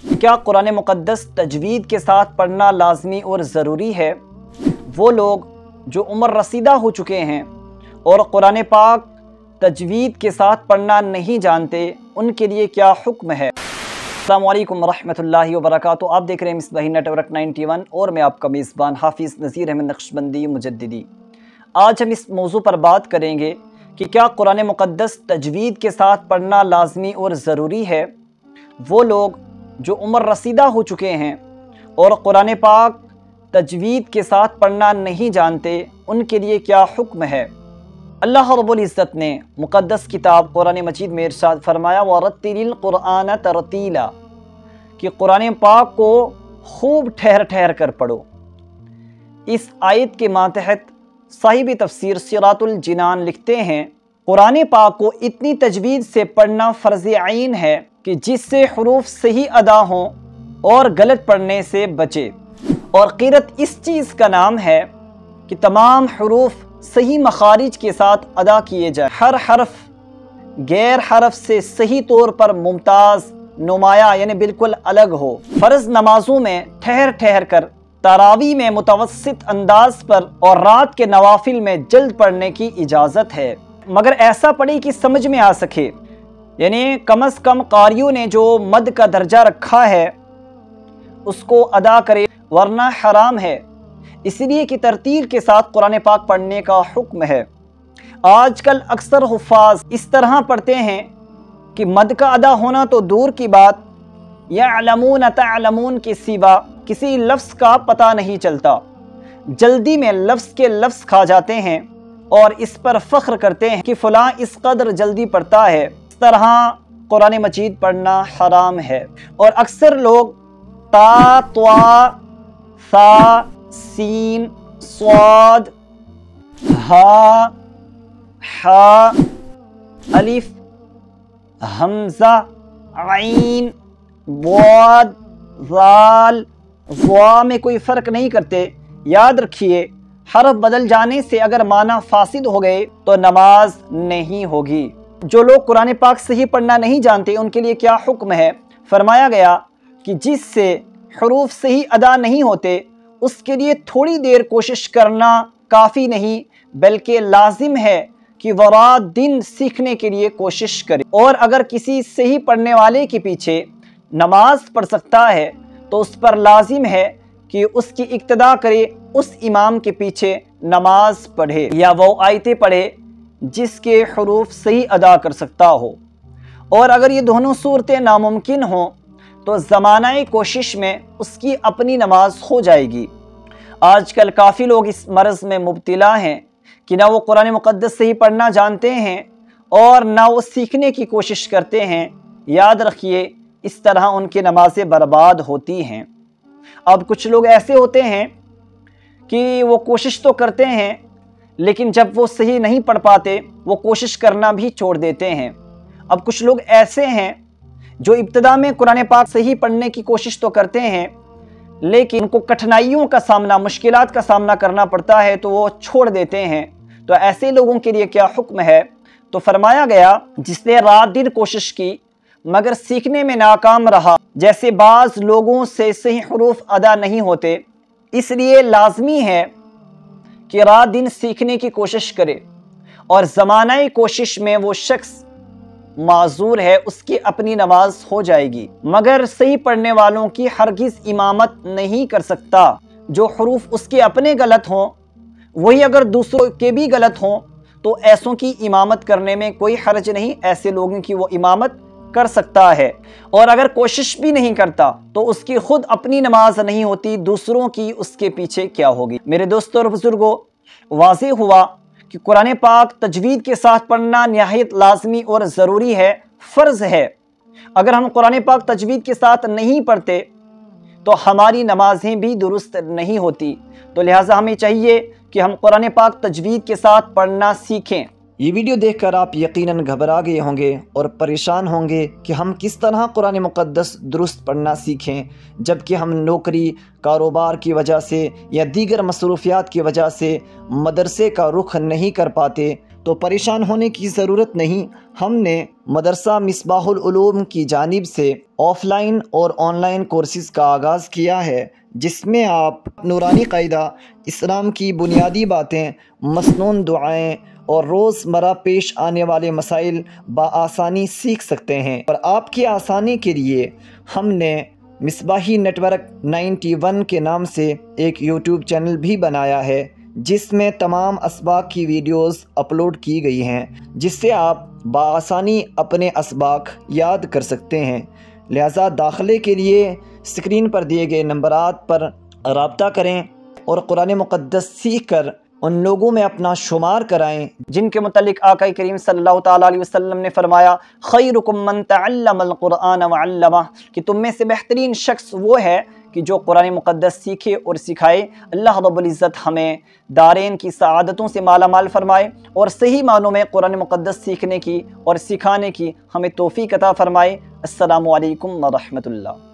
کیا قرآن مقدس تجوید کے ساتھ پڑھنا لازمی اور ضروری ہے؟ وہ لوگ جو عمر رسیدہ ہو چکے ہیں اور قرآن پاک تجوید کے ساتھ پڑھنا نہیں جانتے، ان کے لیے کیا حکم ہے؟ السلام علیکم ورحمۃ اللہ وبرکاتہ۔ آپ دیکھ رہے ہیں مصباحی نیٹ ورک 91 اور میں آپ کا میزبان حافظ نذیر احمد نقشبندی مجددی۔ آج ہم اس موضوع پر بات کریں گے کہ کیا قرآن مقدس تجوید کے ساتھ پڑھنا لازمی اور ضروری ہے؟ وہ لوگ جو عمر رسیدہ ہو چکے ہیں اور قرآن پاک تجوید کے ساتھ پڑھنا نہیں جانتے، ان کے لیے کیا حکم ہے؟ اللہ رب العزت نے مقدس کتاب قرآن مجید میں ارشاد فرمایا وَرَتِّلِ الْقُرْآنَ تَرْتِيلًا کہ قرآن پاک کو خوب ٹھہر ٹھہر کر پڑھو۔ اس آیت کے ماتحت صاحب تفسیر صراط الجنان لکھتے ہیں قرآن پاک کو اتنی تجوید سے پڑھنا فرض عین ہے کہ جس سے حروف صحیح ادا ہوں اور غلط پڑھنے سے بچے، اور قرأت اس چیز کا نام ہے کہ تمام حروف صحیح مخارج کے ساتھ ادا کیے جائیں، ہر حرف غیر حرف سے صحیح طور پر ممتاز نمایاں یعنی بالکل الگ ہو۔ فرض نمازوں میں ٹھہر ٹھہر کر، تراویح میں متوسط انداز پر اور رات کے نوافل میں جلد پڑھنے کی اجازت ہے، مگر ایسا پڑھیں کہ سمجھ میں آ سکے، یعنی کم از کم قاریوں نے جو مد کا درجہ رکھا ہے اس کو ادا کرے، ورنہ حرام ہے۔ اس لیے کہ ترتیل کے ساتھ قرآن پاک پڑھنے کا حکم ہے۔ آج کل اکثر حفاظ اس طرح پڑھتے ہیں کہ مد کا ادا ہونا تو دور کی بات، یعلمون تعلمون کے سوا کسی لفظ کا پتہ نہیں چلتا، جلدی میں لفظ کے لفظ کھا جاتے ہیں اور اس پر فخر کرتے ہیں کہ فلاں اس قدر جلدی پڑھتا ہے۔ اس طرح قرآن مجید پڑھنا حرام ہے، اور اکثر لوگ تا، طوا، ثا، سین، صاد، ہا، حا، الف، حمزہ، عین، ضاد، ذال، ضا میں کوئی فرق نہیں کرتے۔ یاد رکھیے، حرف بدل جانے سے اگر معنی فاسد ہو گئے تو نماز نہیں ہوگی۔ جو لوگ قرآن پاک صحیح پڑھنا نہیں جانتے ان کے لیے کیا حکم ہے؟ فرمایا گیا کہ جس سے حروف صحیح ادا نہیں ہوتے اس کے لیے تھوڑی دیر کوشش کرنا کافی نہیں، بلکہ لازم ہے کہ وہ رات دن سیکھنے کے لیے کوشش کرے، اور اگر کسی صحیح پڑھنے والے کے پیچھے نماز پڑھ سکتا ہے تو اس پر لازم ہے کہ اس کی اقتداء کرے، اس امام کے پیچھے نماز پڑھے یا وہ آیتیں پڑھے جس کے حروف صحیح ادا کر سکتا ہو، اور اگر یہ دونوں صورتیں ناممکن ہوں تو زمانہ کوشش میں اس کی اپنی نماز ہو جائے گی۔ آج کل کافی لوگ اس مرض میں مبتلا ہیں کہ نہ وہ قرآن مقدس صحیح پڑھنا جانتے ہیں اور نہ وہ سیکھنے کی کوشش کرتے ہیں۔ یاد رکھیے، اس طرح ان کی نمازیں برباد ہوتی ہیں۔ اب کچھ لوگ ایسے ہوتے ہیں کہ وہ کوشش تو کرتے ہیں لیکن جب وہ صحیح نہیں پڑھ پاتے وہ کوشش کرنا بھی چھوڑ دیتے ہیں۔ اب کچھ لوگ ایسے ہیں جو ابتدا میں قرآن پاک صحیح پڑھنے کی کوشش تو کرتے ہیں لیکن ان کو کٹھنائیوں کا سامنا، مشکلات کا سامنا کرنا پڑتا ہے تو وہ چھوڑ دیتے ہیں۔ تو ایسے لوگوں کے لیے کیا حکم ہے؟ تو فرمایا گیا جس نے رات دن کوشش کی مگر سیکھنے میں ناکام رہا، جیسے بعض لوگوں سے صحیح حروف ادا نہیں ہوتے، اس لیے لازمی ہے کہ رات دن سیکھنے کی کوشش کرے، اور زمانہ کوشش میں وہ شخص معذور ہے، اس کی اپنی نماز ہو جائے گی، مگر صحیح پڑھنے والوں کی ہرگز امامت نہیں کر سکتا۔ جو حروف اس کے اپنے غلط ہوں وہی اگر دوسروں کے بھی غلط ہوں تو ایسوں کی امامت کرنے میں کوئی حرج نہیں، ایسے لوگوں کی وہ امامت کر سکتا ہے، اور اگر کوشش بھی نہیں کرتا تو اس کی خود اپنی نماز نہیں ہوتی، دوسروں کی اس کے پیچھے کیا ہوگی؟ میرے دوستوں اور بزرگوں، واضح ہوا کہ قرآن پاک تجوید کے ساتھ پڑھنا نہایت لازمی اور ضروری ہے، فرض ہے۔ اگر ہم قرآن پاک تجوید کے ساتھ نہیں پڑھتے تو ہماری نمازیں بھی درست نہیں ہوتی، تو لہٰذا ہمیں چاہیے کہ ہم قرآن پاک تجوید کے ساتھ پڑھنا سیکھیں۔ یہ ویڈیو دیکھ کر آپ یقیناً گھبرا گئے ہوں گے اور پریشان ہوں گے کہ ہم کس طرح قرآن مقدس درست پڑھنا سیکھیں، جبکہ ہم نوکری، کاروبار کی وجہ سے یا دیگر مصروفیات کی وجہ سے مدرسے کا رخ نہیں کر پاتے۔ تو پریشان ہونے کی ضرورت نہیں۔ ہم نے مدرسہ مصباح العلوم کی جانب سے آف لائن اور آن لائن کورسز کا آغاز کیا ہے، جس میں آپ نورانی قاعدہ، اسلام کی بنیادی باتیں، مسنون دعائیں اور روزمرہ پیش آنے والے مسائل بآسانی سیکھ سکتے ہیں۔ اور آپ کی آسانی کے لیے ہم نے مصباحی نیٹ ورک 91 کے نام سے ایک یوٹیوب چینل بھی بنایا ہے، جس میں تمام اسباق کی ویڈیوز اپلوڈ کی گئی ہیں، جس سے آپ بآسانی اپنے اسباق یاد کر سکتے ہیں۔ لہٰذا داخلے کے لیے اسکرین پر دیے گئے نمبرات پر رابطہ کریں اور قرآن مقدس سیکھ کر ان لوگوں میں اپنا شمار کرائیں جن کے متعلق آقا کریم صلی اللہ تعالیٰ علیہ وسلم نے فرمایا خیرکم من تعلم القرآن وعلمہ، کہ تم میں سے بہترین شخص وہ ہے کہ جو قرآن مقدس سیکھے اور سکھائے۔ اللہ رب العزت ہمیں دارین کی سعادتوں سے مالا مال فرمائے اور صحیح معنوں میں قرآن مقدس سیکھنے کی اور سکھانے کی ہمیں توفیق عطا فرمائے۔ السلام علیکم ورحمۃ اللہ۔